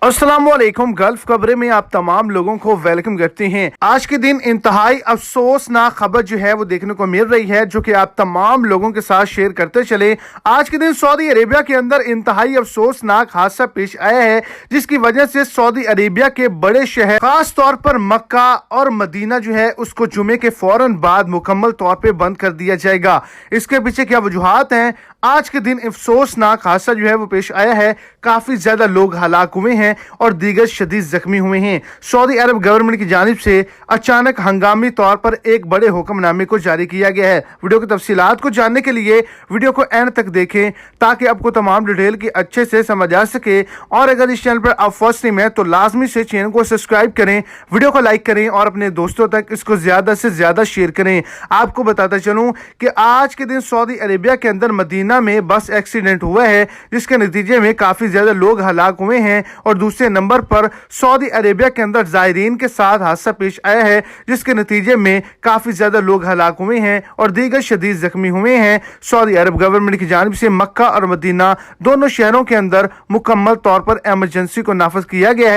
अस्सलामुअलैकुम। गल्फ खबरें में आप तमाम लोगों को वेलकम करते हैं। आज के दिन इंतहाई अफसोसनाक खबर जो है वो देखने को मिल रही है, जो कि आप तमाम लोगों के साथ शेयर करते चले। आज के दिन सऊदी अरेबिया के अंदर इंतहाई अफसोसनाक हादसा पेश आया है, जिसकी वजह से सऊदी अरेबिया के बड़े शहर खास तौर पर मक्का और मदीना जो है उसको जुमे के फौरन बाद मुकम्मल तौर पर बंद कर दिया जाएगा। इसके पीछे क्या वजूहात हैं? आज के दिन अफसोसनाक हादसा जो है वो पेश आया है। काफी ज्यादा लोग हलाक हुए हैं और दीगर शदीद जख्मी हुए हैं। सऊदी अरब गवर्नमेंट की जानिब से अचानक हंगामी तौर पर एक बड़े हुक्मनामे को जारी किया गया है। वीडियो की तफसीलात को जानने के लिए वीडियो को एंड तक देखें, ताकि आपको तमाम डिटेल की अच्छे से समझ आ सके। और अगर इस चैनल पर आप फर्स्ट टाइम है तो लाजमी से चैनल को सब्सक्राइब करें, वीडियो को लाइक करें और अपने दोस्तों तक इसको ज्यादा से ज्यादा शेयर करें। आपको बताता चलूं कि आज के दिन सऊदी अरेबिया के अंदर मदीना में बस एक्सीडेंट हुआ है, जिसके नतीजे में काफी ज्यादा लोग हलाक हुए हैं। और दूसरे नंबर पर सऊदी अरेबिया के अंदर जायरीन के साथ हादसा पेश आया है, जिसके नतीजे में काफी ज्यादा लोग हलाक हुए हैं और दीगर शदीद जख्मी हुए हैं। सऊदी अरब गवर्नमेंट की जानिब से मक्का और मदीना दोनों शहरों के अंदर मुकम्मल तौर पर इमरजेंसी को नाफिज किया गया है।